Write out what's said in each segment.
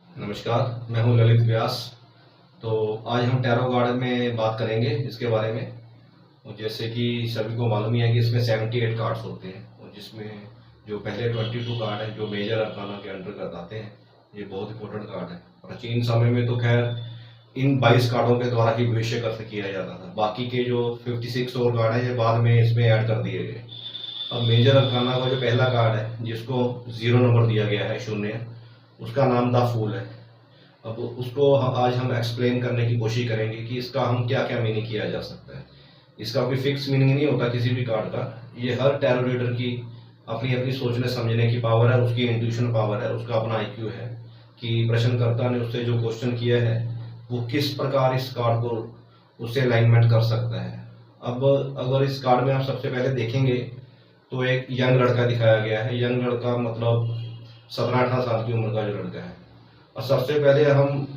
नमस्कार, मैं हूं ललित व्यास। तो आज हम टैरो गार्डन में बात करेंगे इसके बारे में। और जैसे कि सभी को मालूम ही है कि इसमें 78 कार्ड्स होते हैं, और जिसमें जो पहले 22 कार्ड हैं जो मेजर अरकाना के अंतर्गत आते हैं, ये बहुत इंपॉर्टेंट कार्ड है। प्राचीन समय में तो खैर इन 22 कार्डों के द्वारा ही भविष्य कर्त किया जाता था। बाकी के जो 56 और कार्ड है ये बाद में इसमें ऐड कर दिए गए। अब मेजर अरकाना का जो पहला कार्ड है जिसको 0 नंबर दिया गया है, 0, उसका नाम द फूल है। अब उसको आज हम एक्सप्लेन करने की कोशिश करेंगे कि इसका हम क्या क्या मीनिंग किया जा सकता है। इसका कोई फिक्स मीनिंग नहीं होता किसी भी कार्ड का। ये हर टैरो रीडर की अपनी अपनी सोचने समझने की पावर है, उसकी इंट्यूशन पावर है, उसका अपना आईक्यू है कि प्रश्नकर्ता ने उससे जो क्वेश्चन किया है वो किस प्रकार इस कार्ड को उससे अलाइनमेंट कर सकता है। अब अगर इस कार्ड में आप सबसे पहले देखेंगे तो एक यंग लड़का दिखाया गया है। यंग लड़का मतलब 17-18 साल की उम्र का जो लड़का है। और सबसे पहले हम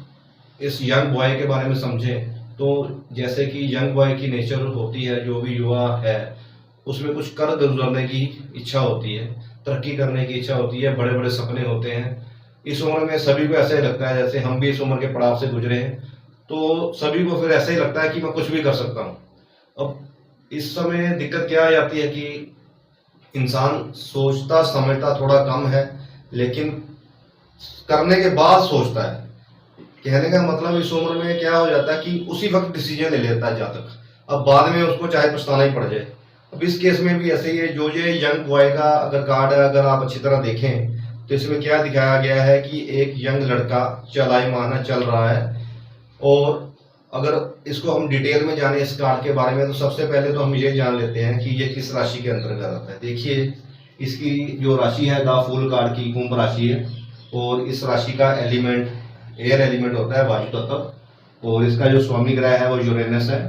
इस यंग बॉय के बारे में समझें तो जैसे कि यंग बॉय की नेचर होती है, जो भी युवा है उसमें कुछ कर गुजरने की इच्छा होती है, तरक्की करने की इच्छा होती है, बड़े बड़े सपने होते हैं। इस उम्र में सभी को ऐसा ही लगता है, जैसे हम भी इस उम्र के पड़ाव से गुजरे हैं, तो सभी को फिर ऐसा ही लगता है कि मैं कुछ भी कर सकता हूँ। अब इस समय दिक्कत क्या आ जाती है कि इंसान सोचता समझता थोड़ा कम है, लेकिन करने के बाद सोचता है। कहने का मतलब इस उम्र में क्या हो जाता है कि उसी वक्त डिसीजन ले लेता है जातक, अब बाद में उसको चाहे पछताना ही पड़ जाए। अब इस केस में भी ऐसे ही है। जो ये यंग बॉय का अगर कार्ड है, अगर आप अच्छी तरह देखें तो इसमें क्या दिखाया गया है कि एक यंग लड़का चलायमान है, चल रहा है। और अगर इसको हम डिटेल में जाने इस कार्ड के बारे में तो सबसे पहले तो हम ये जान लेते हैं कि ये किस राशि के अंतर्गत आता है। देखिए इसकी जो राशि है द फूल कार्ड की कुंभ राशि है, और इस राशि का एलिमेंट एयर एलिमेंट होता है, वायु तत्व, और इसका जो स्वामी ग्रह है वो यूरेनस है।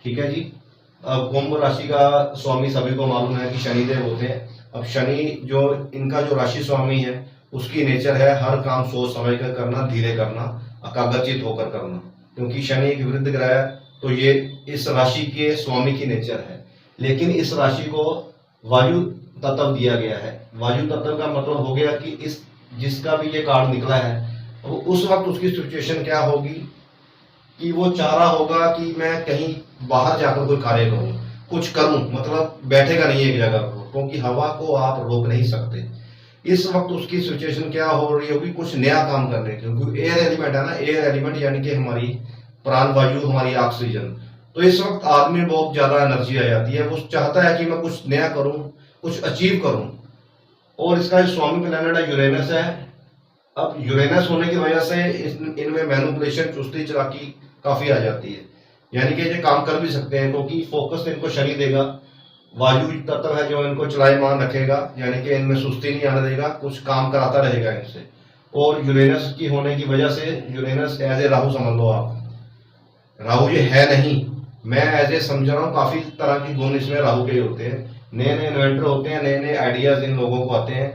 ठीक है जी। अब कुंभ राशि का स्वामी सभी को मालूम है कि शनिदेव होते हैं। अब शनि जो इनका जो राशि स्वामी है उसकी नेचर है हर काम सोच समझ कर करना, धीरे करना, एकाग्रचित होकर करना। क्योंकि शनि एक विरुद्ध ग्रह है तो ये इस राशि के स्वामी की नेचर है। लेकिन इस राशि को वायु तत्व दिया गया है। वायु तत्व का मतलब हो गया कि इस जिसका भी ये कार्ड निकला है तो उस वक्त उसकी सिचुएशन क्या होगी कि वो चाह रहा होगा कि मैं कहीं बाहर जाकर कोई कार्य करूं, कुछ करूं, मतलब बैठेगा नहीं एक जगह पर, क्योंकि हवा को आप रोक नहीं सकते। इस वक्त उसकी सिचुएशन क्या हो रही होगी, कुछ नया काम करने की, क्योंकि एयर एलिमेंट है ना, एयर एलिमेंट यानी कि हमारी प्राण वायु, हमारी ऑक्सीजन। तो इस वक्त आदमी बहुत ज्यादा एनर्जी आ जाती है, वो चाहता है कि मैं कुछ नया करूं, कुछ अचीव करूं। और इसका जो स्वामी प्लैनेट है यूरेनस है। अब यूरेनस होने की वजह से इनमें मैनिपुलेशन, चुस्ती चालाकी काफी आ जाती है। यानी कि ये काम कर भी सकते हैं क्योंकि फोकस इनको शनि देगा। वायु तत्व है जो इनको चलायमान रखेगा, यानी कि इनमें सुस्ती नहीं आने देगा, कुछ काम कराता रहेगा इनसे। और यूरेनस की होने की वजह से, यूरेनस एज ए राहु समझ लो आप, राहु ये है नहीं, मैं एज ए समझ रहा हूँ। काफी तरह की गुण इसमें राहु के होते हैं। नए नए इन्वेंटर होते हैं, नए नए आइडियाज इन लोगों को आते हैं,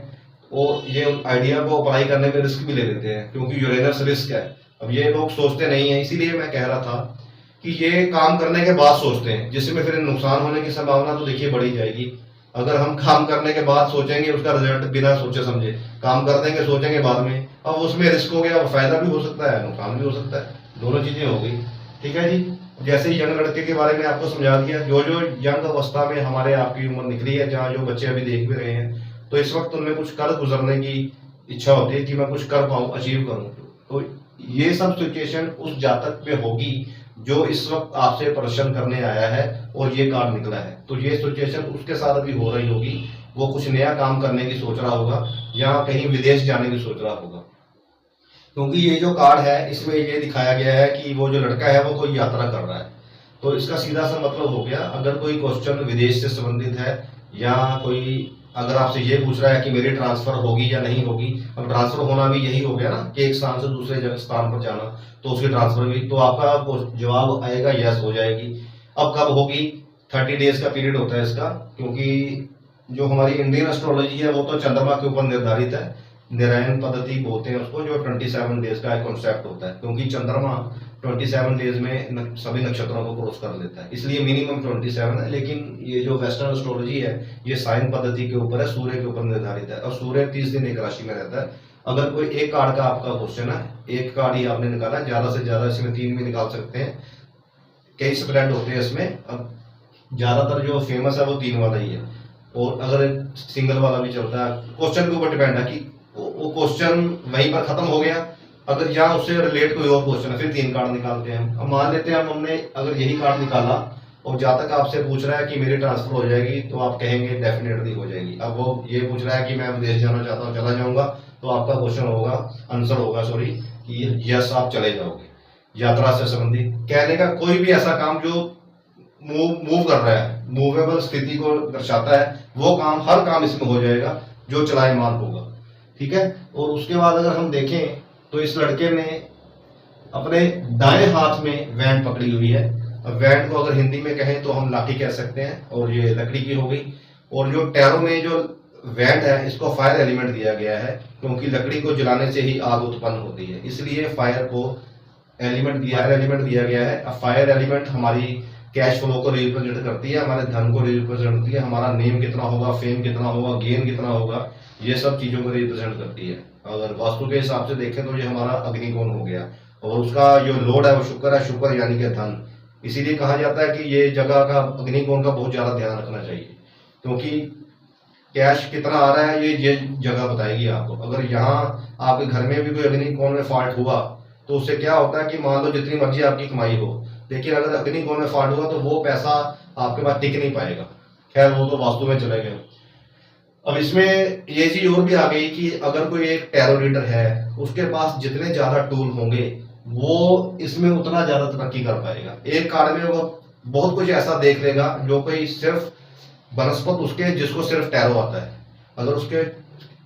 और ये आइडिया को अप्लाई करने में रिस्क भी ले लेते हैं क्योंकि यूरेनस रिस्क है। अब ये लोग सोचते नहीं है, इसीलिए मैं कह रहा था कि ये काम करने के बाद सोचते हैं, जिसमें फिर नुकसान होने की संभावना तो देखिए बढ़ी जाएगी। अगर हम काम करने के बाद सोचेंगे, उसका रिजल्ट बिना सोचे समझे काम कर देंगे, सोचेंगे बाद में, अब उसमें रिस्क हो गया, फायदा भी हो सकता है, नुकसान भी हो सकता है, दोनों चीजें हो गई। ठीक है जी। जैसे ही यंग लड़के के बारे में आपको समझा दिया, जो जो यंग अवस्था में हमारे आपकी उम्र निकली है, जहाँ जो बच्चे अभी देख भी रहे हैं, तो इस वक्त उनमें कुछ कर गुजरने की इच्छा होती है कि मैं कुछ कर पाऊं, अचीव करूं। तो ये सब सिचुएशन उस जातक पे होगी जो इस वक्त आपसे प्रश्न करने आया है और ये कार्ड निकला है। तो ये सिचुएशन उसके साथ अभी हो रही होगी। वो कुछ नया काम करने की सोच रहा होगा या कहीं विदेश जाने की सोच रहा होगा। क्योंकि ये जो कार्ड है इसमें ये दिखाया गया है कि वो जो लड़का है वो कोई यात्रा कर रहा है। तो इसका सीधा सा मतलब हो गया, अगर कोई क्वेश्चन विदेश से संबंधित है या कोई अगर आपसे ये पूछ रहा है कि मेरी ट्रांसफर होगी या नहीं होगी, अब ट्रांसफर होना भी यही हो गया ना कि एक स्थान से दूसरे स्थान पर जाना, तो उसकी ट्रांसफर भी, तो आपका जवाब आएगा यस, हो जाएगी। अब कब होगी, 30 डेज का पीरियड होता है इसका, क्योंकि जो हमारी इंडियन एस्ट्रोलॉजी है वो तो चंद्रमा के ऊपर निर्धारित है। निरायन पद्धति बोलते हैं उसको, जो 27 डेज का एक कॉन्सेप्ट होता है, क्योंकि चंद्रमा 27 डेज में सभी नक्षत्रों को क्रॉस कर लेता है, इसलिए मिनिमम 27 है। लेकिन ये जो वेस्टर्न एस्ट्रोलॉजी है ये साइन पद्धति के ऊपर है, सूर्य के ऊपर निर्धारित है, और सूर्य 30 दिन एक राशि में रहता है। अगर कोई एक कार्ड का आपका क्वेश्चन है, एक कार्ड ही आपने निकाला, ज्यादा से ज्यादा इसमें 3 भी निकाल सकते हैं, कई स्प्रेड होते हैं इसमें। अब ज्यादातर जो फेमस है वो 3 वाला ही है, और अगर सिंगल वाला भी चलता है, क्वेश्चन के ऊपर डिपेंड है कि वो क्वेश्चन वहीं पर खत्म हो गया, अगर यहाँ उससे रिलेट कोई और क्वेश्चन है फिर 3 कार्ड निकालते हैं। अब मान लेते हैं हमने अगर यही कार्ड निकाला और जहाँ तक आपसे पूछ रहा है कि मेरी ट्रांसफर हो जाएगी, तो आप कहेंगे डेफिनेटली हो जाएगी। अब वो ये पूछ रहा है कि मैं विदेश जाना चाहता हूँ, चला जाऊंगा, तो आपका क्वेश्चन होगा, आंसर होगा सॉरी, कि यस आप चले जाओगे। यात्रा से संबंधित कहने का कोई भी ऐसा काम जो मूव कर रहा है, मूवेबल स्थिति को दर्शाता है, वो काम, हर काम इसमें हो जाएगा जो चलायमान होगा, ठीक है। और उसके बाद अगर हम देखें तो इस लड़के ने अपने दाएं हाथ में वैंड पकड़ी हुई है। अब वैंड को अगर हिंदी में कहें तो हम लाठी कह सकते हैं, और ये लकड़ी की हो गई। और जो टैरो में जो वैंड है इसको फायर एलिमेंट दिया गया है, क्योंकि लकड़ी को जलाने से ही आग उत्पन्न होती है, इसलिए फायर को एलिमेंट दिया गया है। अब फायर एलिमेंट हमारी कैश फ्लो को रिप्रेजेंट करती है, हमारे धन को रिप्रेजेंट करती है, हमारा नेम कितना होगा, फेम कितना होगा, गेन कितना होगा, ये सब चीजों को रिप्रेजेंट करती है। अगर वास्तु के हिसाब से देखें तो ये हमारा अग्निकोण हो गया, और उसका जो लॉर्ड है वो शुक्र है, शुक्र यानी कि धन। इसीलिए कहा जाता है कि ये जगह का अग्निकोण का बहुत ज्यादा ध्यान रखना चाहिए, क्योंकि कैश कितना आ रहा है ये जगह बताएगी आपको। अगर यहाँ आपके घर में भी कोई अग्निकोण में फॉल्ट हुआ तो उससे क्या होता है कि मान लो जितनी मर्जी आपकी कमाई हो, लेकिन अगर अग्निकोण में फॉल्ट हुआ तो वो पैसा आपके पास टिक नहीं पाएगा। खैर वो तो वास्तु में चले गए। अब इसमें ये चीज और भी आ गई कि अगर कोई एक टैरो रीडर है, उसके पास जितने ज्यादा टूल होंगे वो इसमें उतना ज्यादा तरक्की कर पाएगा। एक कार्ड में वो बहुत कुछ ऐसा देख लेगा जो कोई सिर्फ बनस्पत उसके, जिसको सिर्फ टैरो आता है, अगर उसके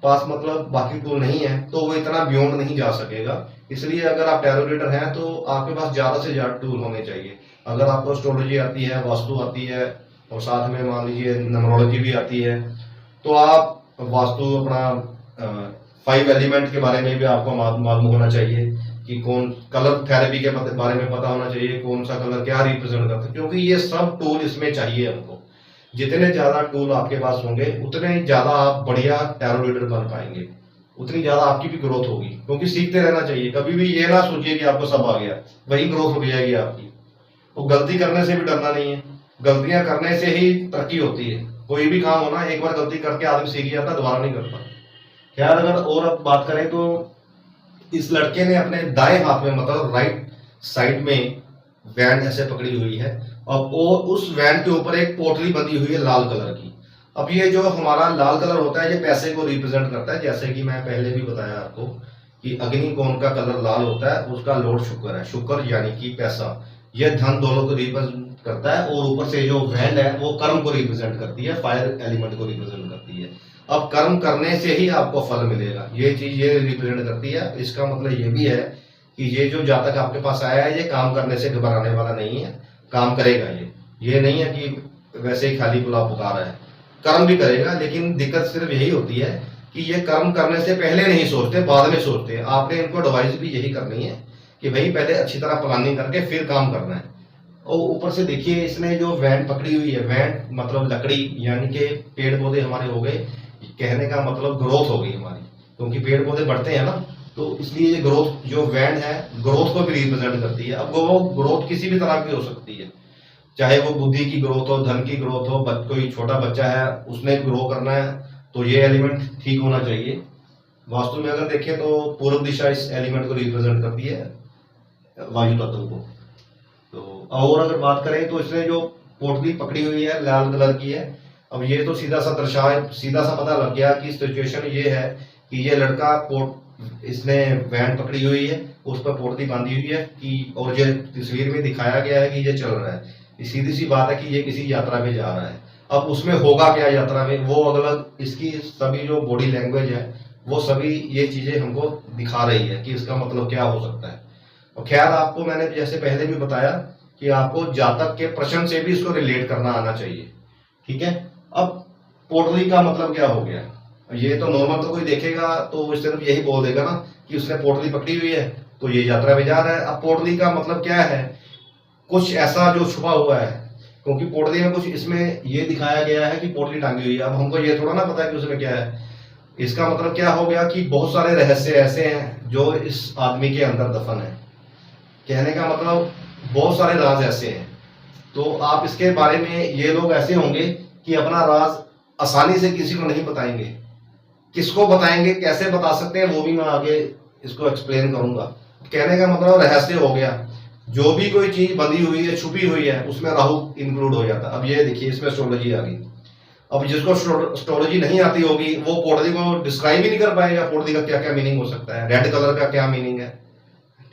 पास मतलब बाकी टूल नहीं है तो वो इतना बियॉन्ड नहीं जा सकेगा। इसलिए अगर आप टैरो रीडर हैं तो आपके पास ज्यादा से ज्यादा टूल होने चाहिए। अगर आपको एस्ट्रोलॉजी आती है, वास्तु आती है, और साथ में मान लीजिए न्यूमरोलॉजी भी आती है, तो आप वास्तु अपना 5 एलिमेंट के बारे में भी आपको मालूम होना चाहिए कि कौन कलर थेरेपी के बारे में पता होना चाहिए, कौन सा कलर क्या रिप्रेजेंट करता है, क्योंकि ये सब टूल इसमें चाहिए हमको। जितने ज्यादा टूल आपके पास होंगे उतने ज्यादा आप बढ़िया टैरो रीडर बन पाएंगे, उतनी ज्यादा आपकी भी ग्रोथ होगी, क्योंकि सीखते रहना चाहिए। कभी भी ये ना सोचिए कि आपको सब आ गया, वही ग्रोथ हो जाएगी आपकी। तो गलती करने से भी डरना नहीं है, गलतियां करने से ही तरक्की होती है। कोई भी काम होना, एक बार गलती करके आदमी सीख जाता, दोबारा नहीं करता। खैर अगर और अब बात करें तो इस लड़के ने अपने दाएं हाथ में मतलब राइट साइड में वैंड ऐसे पकड़ी हुई है, और उस वैंड के ऊपर एक पोटली बंधी हुई है लाल कलर की। अब ये जो हमारा लाल कलर होता है ये पैसे को रिप्रेजेंट करता है, जैसे कि मैं पहले भी बताया आपको कि अग्निकोण का कलर लाल होता है, उसका लॉर्ड शुक्र है, शुक्र यानी कि पैसा, यह धन दौलत को रिप्रेजेंट करता है। और ऊपर से जो वैंड है वो कर्म को रिप्रेजेंट करती है, फायर एलिमेंट को रिप्रेजेंट करती है। अब कर्म करने से ही आपको फल मिलेगा, ये चीज ये रिप्रेजेंट करती है। इसका मतलब ये भी है कि ये जो जातक आपके पास आया है ये काम करने से घबराने वाला नहीं है, काम करेगा। ये नहीं है कि वैसे ही खाली गुलाब पुकार रहा है, कर्म भी करेगा। लेकिन दिक्कत सिर्फ यही होती है कि ये कर्म करने से पहले नहीं सोचते, बाद में सोचते हैं। आपने इनको एडवाइस भी यही करनी है कि भाई पहले अच्छी तरह प्लानिंग करके फिर काम करना है। और ऊपर से देखिए इसने जो वैंड पकड़ी हुई है, वैंड मतलब लकड़ी, यानी कि पेड़ पौधे हमारे हो गए, कहने का मतलब ग्रोथ हो गई हमारी, क्योंकि पेड़ पौधे बढ़ते हैं ना, तो इसलिए ये ग्रोथ जो वैंड है ग्रोथ को भी रिप्रेजेंट करती है। अब वो ग्रोथ किसी भी तरह की हो सकती है, चाहे वो बुद्धि की ग्रोथ हो, धन की ग्रोथ हो, कोई छोटा बच्चा है उसने ग्रो करना है तो ये एलिमेंट ठीक होना चाहिए। वास्तु में अगर देखें तो पूर्व दिशा इस एलिमेंट को रिप्रेजेंट करती है, वायु तत्व को। तो और अगर बात करें तो इसने जो पोटली पकड़ी हुई है लाल कलर की है। अब ये तो सीधा सा पता लग गया कि सिचुएशन ये है कि ये लड़का इसने वैन पकड़ी हुई है, उस पर पोटली बांधी हुई है कि, और ये तस्वीर में दिखाया गया है कि ये चल रहा है। सीधी सी बात है कि ये किसी यात्रा में जा रहा है। अब उसमें होगा क्या यात्रा में, वो अगला इसकी सभी जो बॉडी लैंग्वेज है वो सभी ये चीजें हमको दिखा रही है कि इसका मतलब क्या हो सकता है। और खैर आपको मैंने जैसे पहले भी बताया कि आपको जातक के प्रश्न से भी इसको रिलेट करना आना चाहिए, ठीक है। अब पोटली का मतलब क्या हो गया, ये तो नॉर्मल तो कोई देखेगा तो वो सिर्फ यही बोल देगा ना कि उसने पोटली पकड़ी हुई है तो ये यात्रा में जा रहा है। अब पोटली का मतलब क्या है, कुछ ऐसा जो छुपा हुआ है, क्योंकि पोटली में कुछ इसमें ये दिखाया गया है कि पोटली टांगी हुई है। अब हमको ये थोड़ा ना पता है कि उसमें क्या है। इसका मतलब क्या हो गया कि बहुत सारे रहस्य ऐसे हैं जो इस आदमी के अंदर दफन है। कहने का मतलब बहुत सारे राज ऐसे हैं। तो आप इसके बारे में, ये लोग ऐसे होंगे कि अपना राज आसानी से किसी को नहीं बताएंगे। किसको बताएंगे, कैसे बता सकते हैं, वो भी मैं आगे इसको एक्सप्लेन करूंगा। कहने का मतलब रहस्य हो गया, जो भी कोई चीज बंधी हुई है, छुपी हुई है, उसमें राहु इंक्लूड हो जाता है। अब ये देखिए, इसमें एस्ट्रोलॉजी आ गई। अब जिसको एस्ट्रोलॉजी नहीं आती होगी वो पोटली को डिस्क्राइब ही नहीं कर पाएगा, पोटली का क्या क्या मीनिंग हो सकता है, रेड कलर का क्या मीनिंग है।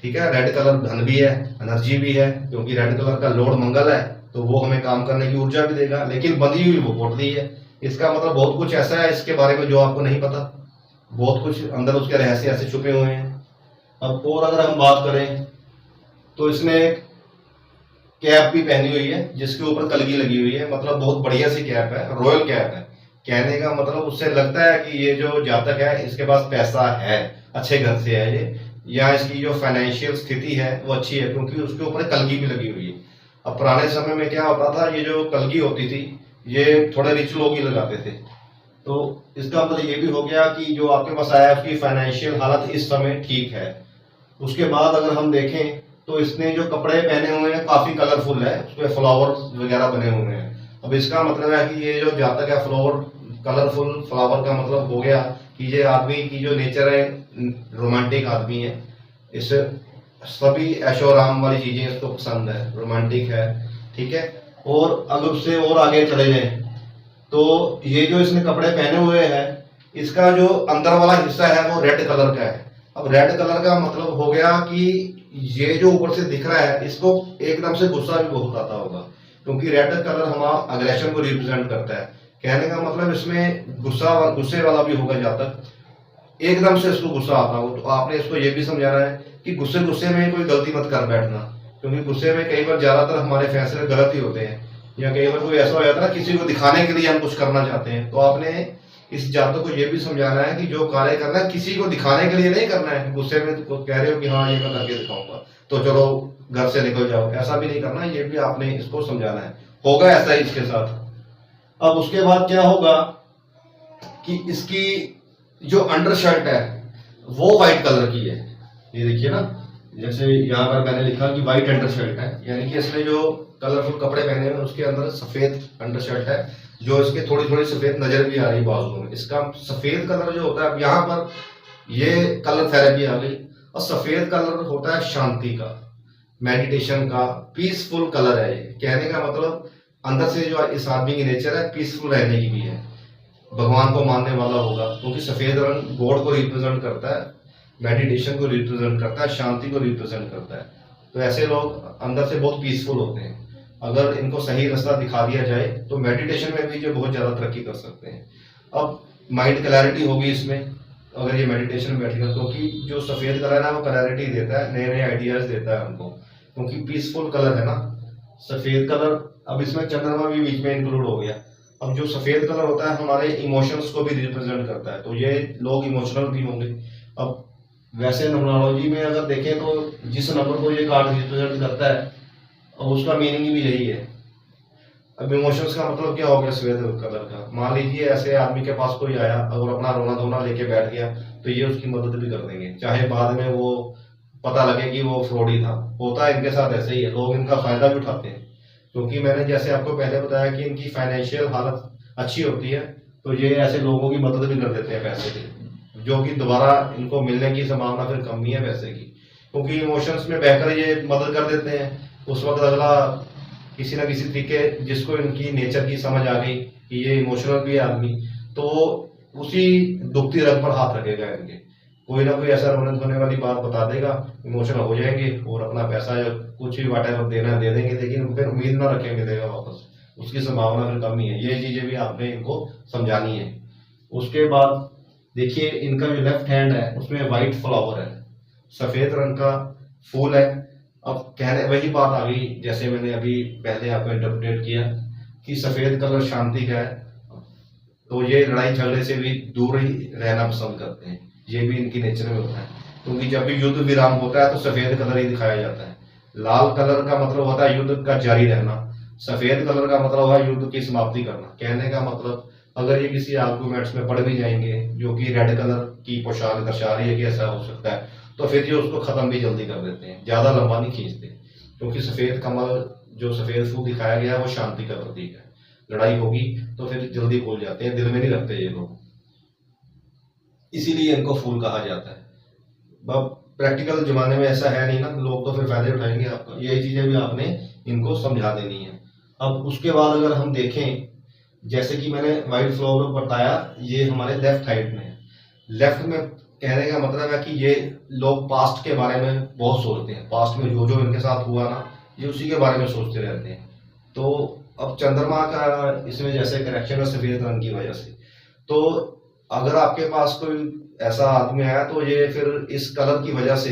ठीक है, रेड कलर धन भी है, एनर्जी भी है, क्योंकि रेड कलर का लॉर्ड मंगल है, तो वो हमें काम करने की ऊर्जा भी देगा। लेकिन बंधी हुई वो पोटली है। इसका मतलब बहुत कुछ ऐसा है इसके बारे में जो आपको नहीं पता। बहुत कुछ अंदर उसके रहस्य ऐसे छुपे हुए हैं। अब और अगर हम बात करें तो इसने कैप भी पहनी हुई है जिसके ऊपर कलगी लगी हुई है, मतलब बहुत बढ़िया सी कैप है, रॉयल कैप है। कहने का मतलब उससे लगता है कि ये जो जातक है इसके पास पैसा है, अच्छे घर से है ये, या इसकी जो फाइनेंशियल स्थिति है वो अच्छी है, क्योंकि उसके ऊपर कलगी भी लगी हुई है। अब पुराने समय में क्या होता था, ये जो कलगी होती थी ये थोड़े रिच लोग ही लगाते थे। तो इसका मतलब ये भी हो गया कि जो आपके पास आया उसकी फाइनेंशियल हालत इस समय ठीक है। उसके बाद अगर हम देखें तो इसने जो कपड़े पहने हुए हैं काफी कलरफुल है, उसपे फ्लावर वगैरह बने हुए हैं। अब इसका मतलब है कि ये जो जातक है, फ्लावर, कलरफुल फ्लावर का मतलब हो गया कि ये आदमी की जो नेचर है रोमांटिक आदमी है। इस सभी ऐशो आराम वाली चीजें इसको पसंद है, रोमांटिक है। ठीक है, और अगर उससे और आगे चले जाए तो ये जो इसने कपड़े पहने हुए हैं इसका जो अंदर वाला हिस्सा है वो रेड कलर का है। अब रेड कलर का मतलब हो गया कि ये जो ऊपर से दिख रहा है इसको एकदम से गुस्सा भी बहुत आता होगा, क्योंकि रेड कलर हमारा अग्रेशन को रिप्रेजेंट करता है। कहने का मतलब इसमें गुस्से वाला भी होगा जातक, एकदम से इसको गुस्सा आता हो। तो आपने इसको ये भी समझाना है कि गुस्से में कोई गलती मत कर बैठना, क्योंकि गुस्से में कई बार ज्यादातर हमारे फैसले गलत ही होते हैं, या कई बार कोई ऐसा हो जाता है ना किसी को दिखाने के लिए हम कुछ करना चाहते हैं। तो आपने इस जातक को ये भी समझाना है कि जो कार्य करना है किसी को दिखाने के लिए नहीं करना है। गुस्से में तो कह रहे हो कि हाँ ये मैं करके दिखाऊंगा तो चलो घर से निकल जाओ, ऐसा भी नहीं करना, ये भी आपने इसको समझाना है। होगा ऐसा ही इसके साथ। अब उसके बाद क्या होगा कि इसकी जो अंडर शर्ट है वो व्हाइट कलर की है। ये देखिए ना, जैसे यहाँ पर मैंने लिखा कि व्हाइट अंडर शर्ट है, यानी कि इसने जो कलरफुल कपड़े पहने हैं उसके अंदर सफेद अंडर शर्ट है, जो इसके थोड़ी थोड़ी सफेद नजर भी आ रही है बाजुओं में। इसका सफेद कलर जो होता है, यहाँ पर ये कलर थेरेपी आ गई। और सफेद कलर होता है शांति का, मेडिटेशन का, पीसफुल कलर है ये। कहने का मतलब अंदर से जो इस आदमी की नेचर है पीसफुल रहने की भी है, भगवान को मानने वाला होगा, क्योंकि सफेद रंग गॉड को रिप्रेजेंट करता है, मेडिटेशन को रिप्रेजेंट करता है, शांति को रिप्रेजेंट करता है। तो ऐसे लोग अंदर से बहुत पीसफुल होते हैं। अगर इनको सही रास्ता दिखा दिया जाए तो मेडिटेशन में भी जो बहुत ज्यादा तरक्की कर सकते हैं। अब माइंड क्लैरिटी होगी इसमें अगर ये मेडिटेशन में बैठेगा, क्योंकि जो सफेद कलर है वो क्लैरिटी देता है, नए नए आइडियाज देता है हमको, क्योंकि पीसफुल कलर है ना सफेद कलर। अब इसमें चंद्रमा भी बीच में इंक्लूड हो गया। अब जो सफेद कलर होता है हमारे इमोशंस को भी रिप्रेजेंट करता है, तो ये लोग इमोशनल भी होंगे। अब वैसे न्यूमरोलॉजी में अगर देखें तो जिस नंबर को ये कार्ड रिप्रेजेंट करता है और उसका मीनिंग भी यही है। अब इमोशंस का मतलब क्या हो गया सफेद कलर का, मान लीजिए ऐसे आदमी के पास कोई आया अगर अपना रोना धोना लेके बैठ गया तो ये उसकी मदद भी कर देंगे, चाहे बाद में वो पता लगे कि वो फ्रॉड ही था। होता है इनके साथ ऐसे ही है, लोग इनका फायदा भी उठाते हैं, क्योंकि मैंने जैसे आपको पहले बताया कि इनकी फाइनेंशियल हालत अच्छी होती है, तो ये ऐसे लोगों की मदद भी कर देते हैं पैसे की, जो कि दोबारा इनको मिलने की संभावना फिर कम ही है पैसे की, क्योंकि इमोशंस में बहकर ये मदद कर देते हैं। उस वक्त अगला किसी ना किसी तरीके जिसको इनकी नेचर की समझ आ गई कि ये इमोशनल भी है आदमी, तो उसी दुखती रग पर हाथ रखेगा इनके, कोई ना कोई ऐसा रोने धोने वाली बात बता देगा, इमोशनल हो जाएंगे और अपना पैसा या कुछ भी वाटेवर देना दे देंगे, लेकिन फिर उम्मीद ना रखेंगे देगा वापस, उसकी संभावना फिर कम ही है। ये चीजें भी आपने इनको समझानी है। उसके बाद देखिए इनका जो लेफ्ट हैंड है उसमें व्हाइट फ्लावर है, सफेद रंग का फूल है। अब कहने वही बात आ गई जैसे मैंने अभी पहले आपको इंटरप्रेट किया कि सफेद कलर शांति का है, तो ये लड़ाई झगड़े से भी दूर ही रहना पसंद करते हैं। ये भी इनकी नेचर में होता है, क्योंकि जब भी युद्ध विराम होता है तो सफेद कलर ही दिखाया जाता है। लाल कलर का मतलब होता है युद्ध का जारी रहना, सफेद कलर का मतलब है युद्ध की समाप्ति करना। कहने का मतलब अगर ये किसी आर्गूमेंट्स में पड़ भी जाएंगे जो कि रेड कलर की पोशाक दर्शा रही है कि ऐसा हो सकता है, तो फिर ये उसको खत्म भी जल्दी कर देते हैं, ज्यादा लंबा नहीं खींचते। क्योंकि सफेद कमल जो सफेद फूल दिखाया गया है वो शांति का प्रतीक है। लड़ाई होगी तो फिर जल्दी भूल जाते हैं, दिल में नहीं रखते ये लोग, इसीलिए इनको फूल कहा जाता है। अब प्रैक्टिकल जमाने में ऐसा है नहीं ना, लोग तो फिर फायदे उठाएंगे आपका, यही चीजें भी आपने इनको समझा देनी है। अब उसके बाद अगर हम देखें, जैसे कि मैंने वाइट फ्लावर बताया, ये हमारे लेफ्ट साइड में है। लेफ्ट में कहने का मतलब है कि ये लोग पास्ट के बारे में बहुत सोचते हैं, पास्ट में जो जो इनके साथ हुआ ना, ये उसी के बारे में सोचते रहते हैं। तो अब चंद्रमा का इसमें जैसे कनेक्शन है सफेद रंग की वजह से, तो अगर आपके पास कोई ऐसा आदमी आया तो ये फिर इस कलर की वजह से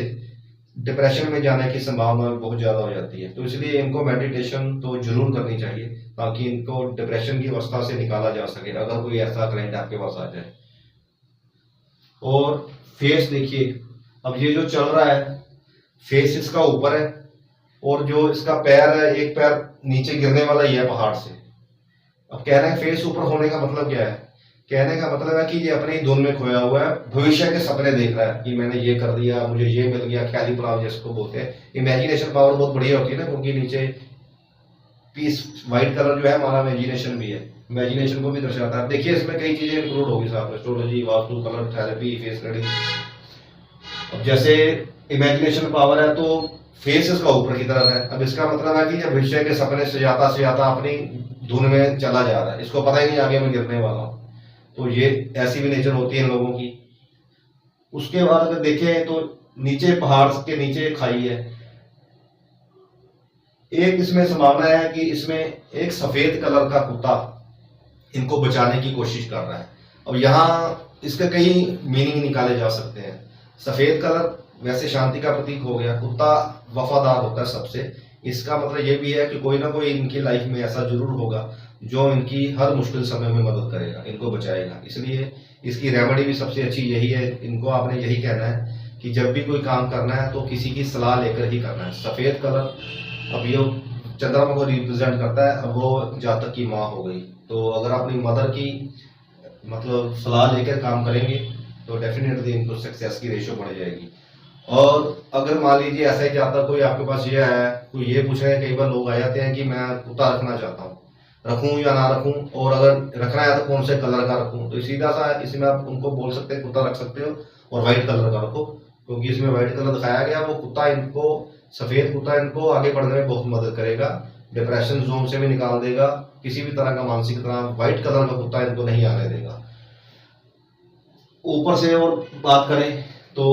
डिप्रेशन में जाने की संभावना बहुत ज्यादा हो जाती है। तो इसलिए इनको मेडिटेशन तो जरूर करनी चाहिए, ताकि इनको डिप्रेशन की अवस्था से निकाला जा सके अगर कोई ऐसा क्लाइंट आपके पास आ जाए। और फेस देखिए, अब ये जो चल रहा है फेस इसका ऊपर है, और जो इसका पैर है एक पैर नीचे गिरने वाला ही है पहाड़ से। अब कह रहे हैं फेस ऊपर होने का मतलब क्या है? कहने का मतलब है कि ये अपने ही धुन में खोया हुआ है, भविष्य के सपने देख रहा है कि मैंने ये कर दिया, मुझे ये मिल गया, ख्याली पुलाव जिसको बोलते हैं। इमेजिनेशन पावर बहुत बढ़िया होती है ना, क्योंकि नीचे पीस व्हाइट कलर जो है हमारा इमेजिनेशन भी है, इमेजिनेशन को भी दर्शाता है। देखिए इसमें कई चीजें इंक्लूड होगी साहब, astrology, vastu, colour therapy, face reading. अब जैसे इमेजिनेशन पावर है तो फेस इसका ऊपर की तरफ है, अब इसका मतलब है कि जब भविष्य के सपने से जाता अपनी धुन में चला जा रहा है, इसको पता ही नहीं आगे मैं गिरने वाला हूँ। तो ये ऐसी भी नेचर होती है इन लोगों की। उसके बाद अगर देखें तो नीचे पहाड़ के नीचे खाई है, एक इसमें संभावना है कि इसमें एक सफेद कलर का कुत्ता इनको बचाने की कोशिश कर रहा है। अब यहाँ इसके कई मीनिंग निकाले जा सकते हैं। सफेद कलर वैसे शांति का प्रतीक हो गया, कुत्ता वफादार होता है सबसे, इसका मतलब ये भी है कि कोई ना कोई इनकी लाइफ में ऐसा जरूर होगा जो इनकी हर मुश्किल समय में मदद करेगा, इनको बचाएगा। इसलिए इसकी रेमेडी भी सबसे अच्छी यही है, इनको आपने यही कहना है कि जब भी कोई काम करना है तो किसी की सलाह लेकर ही करना है। सफेद कलर अब ये चंद्रमा को रिप्रेजेंट करता है, अब वो जातक की माँ हो गई, तो अगर अपनी मदर की मतलब सलाह लेकर काम करेंगे तो डेफिनेटली इनको सक्सेस की रेशो बढ़ जाएगी। और अगर मान लीजिए ऐसा ही जातक कोई आपके पास ये है, कोई ये पूछ रहे हैं, कई बार लोग आ जाते हैं कि मैं कुत्ता रखना चाहता हूँ, रखूं या ना रखूं, और अगर रखना है तो कौन से कलर का रखूं, तो सीधा सा इसमें आप उनको बोल सकते हैं कुत्ता रख सकते हो और व्हाइट कलर का रखो, क्योंकि इसमें व्हाइट कलर दिखाया गया, वो कुत्ता इनको, सफेद कुत्ता इनको आगे बढ़ने में बहुत मदद करेगा, डिप्रेशन जोन से भी निकाल देगा, किसी भी तरह का मानसिक तनाव व्हाइट कलर का कुत्ता इनको नहीं आने देगा। ऊपर से और बात करें तो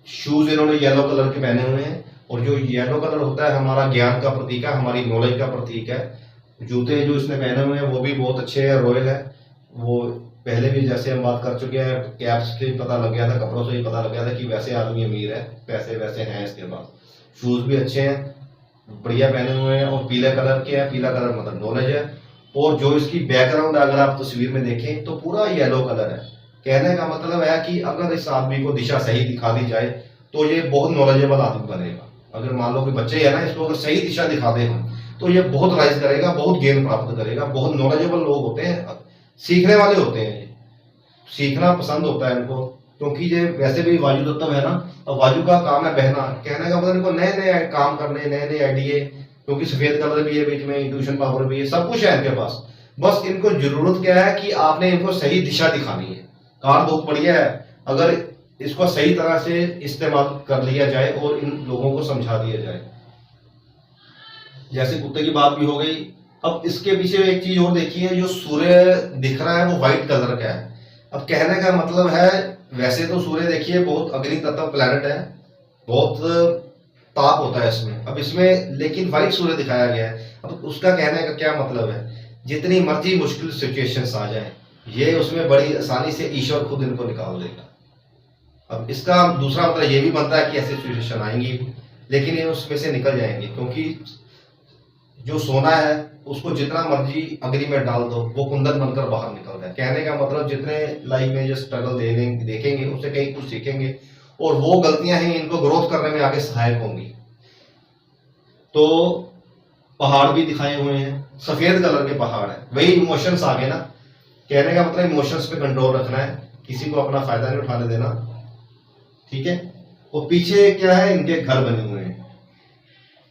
शूज इन्होंने येलो कलर के पहने हुए हैं, और जो येलो कलर होता है हमारा ज्ञान का प्रतीक है, हमारी नॉलेज का प्रतीक है। जूते जो इसने पहने हुए हैं वो भी बहुत अच्छे हैं, रॉयल है। वो पहले भी जैसे हम बात कर चुके हैं, कैप्स से पता लग गया था, कपड़ों से ही पता लग गया था कि वैसे आदमी अमीर है, पैसे वैसे हैं इसके पास। शूज भी अच्छे हैं, बढ़िया पहने हुए हैं, और पीले कलर के हैं, पीला कलर मतलब नॉलेज है। और जो इसकी बैकग्राउंड अगर आप तस्वीर में देखें तो पूरा येलो कलर है। कहने का मतलब है कि अगर इस आदमी को दिशा सही दिखा दी जाए तो ये बहुत नॉलेजेबल आदमी बनेगा। अगर मान लो कि बच्चे है ना, इसको अगर सही दिशा दिखा दे हम तो ये बहुत राइज करेगा, बहुत ज्ञान प्राप्त करेगा। बहुत नॉलेजेबल लोग होते हैं, सीखने वाले होते हैं, ये सीखना पसंद होता है इनको, क्योंकि ये वैसे भी वायु तत्व है ना, और वायु का काम है बहना। कहने का मतलब इनको नए नए काम करने, नए नए आइडिए, क्योंकि सफेद कलर भी है बीच में, इंट्यूशन पावर भी है, सब कुछ है इनके पास। बस इनको जरूरत क्या है कि आपने इनको सही दिशा दिखानी है। कार बहुत बढ़िया है, अगर इसको सही तरह से इस्तेमाल कर लिया जाए और इन लोगों को समझा दिया जाए। जैसे कुत्ते की बात भी हो गई। अब इसके पीछे एक चीज और देखिए, जो सूर्य दिख रहा है वो व्हाइट कलर का है। अब कहने का मतलब है, वैसे तो सूर्य देखिए बहुत अग्नि तत्व प्लैनेट है, बहुत ताप होता है इसमें, अब इसमें लेकिन व्हाइट सूर्य दिखाया गया है। अब उसका कहने का क्या मतलब है, जितनी मर्जी मुश्किल सिचुएशंस आ जाए, ये उसमें बड़ी आसानी से ईश्वर खुद इनको निकाल देगा। अब इसका दूसरा मतलब ये भी बनता है कि ऐसी सिचुएशन आएंगी, लेकिन ये उसमें से निकल जाएंगे, क्योंकि जो सोना है उसको जितना मर्जी अग्नि में डाल दो, वो कुंदन बनकर बाहर निकल जाए। कहने का मतलब जितने लाइफ में जो स्ट्रगल देखेंगे उससे कहीं कुछ सीखेंगे, और वो गलतियां ही इनको ग्रोथ करने में आगे सहायक होंगी। तो पहाड़ भी दिखाए हुए हैं, सफेद कलर के पहाड़ है, वही इमोशंस आ गए ना। कहने का मतलब इमोशंस पे कंट्रोल रखना है, किसी को अपना फायदा नहीं उठाने देना, ठीक है। और पीछे क्या है, इनके घर बने हुए हैं।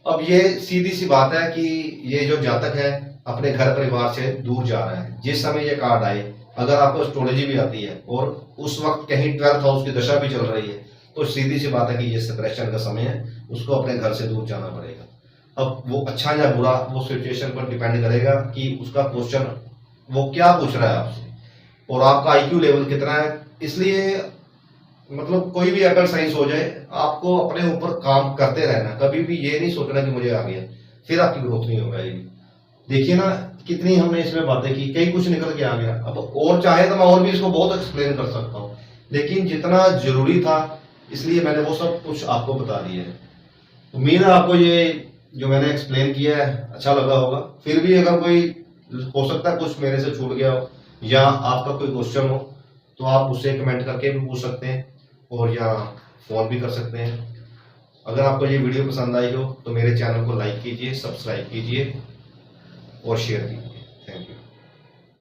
अब ये सीधी सी बात है कि ये जो जातक है अपने घर परिवार से दूर जा रहा है। जिस समय ये कार्ड आए, अगर आपको एस्ट्रोलॉजी भी आती है और उस वक्त कहीं 12th हाउस की दशा भी चल रही है, तो सीधी सी बात है कि ये सेपरेशन का समय है, उसको अपने घर से दूर जाना पड़ेगा। अब वो अच्छा या बुरा, वो सिचुएशन पर डिपेंड करेगा कि उसका क्वेश्चन वो क्या पूछ रहा है आपसे, और आपका आईक्यू लेवल कितना है। इसलिए मतलब कोई भी अगर साइंस हो जाए, आपको अपने ऊपर काम करते रहना, कभी भी ये नहीं सोचना कि मुझे आ गया, फिर आपकी ग्रोथ नहीं हो पाएगी। देखिए ना कितनी हमने इसमें बातें की, कई कुछ निकल के आ गया। अब और चाहे तो मैं और भी इसको बहुत एक्सप्लेन कर सकता हूँ, लेकिन जितना जरूरी था इसलिए मैंने वो सब कुछ आपको बता दिया है। उम्मीद है आपको ये जो मैंने एक्सप्लेन किया है अच्छा लगा होगा। फिर भी अगर कोई, हो सकता है कुछ मेरे से छूट गया हो या आपका कोई क्वेश्चन हो, तो आप उससे कमेंट करके भी पूछ सकते हैं, और या फोन भी कर सकते हैं। अगर आपको ये वीडियो पसंद आई हो तो मेरे चैनल को लाइक कीजिए, सब्सक्राइब कीजिए और शेयर कीजिए। Thank you.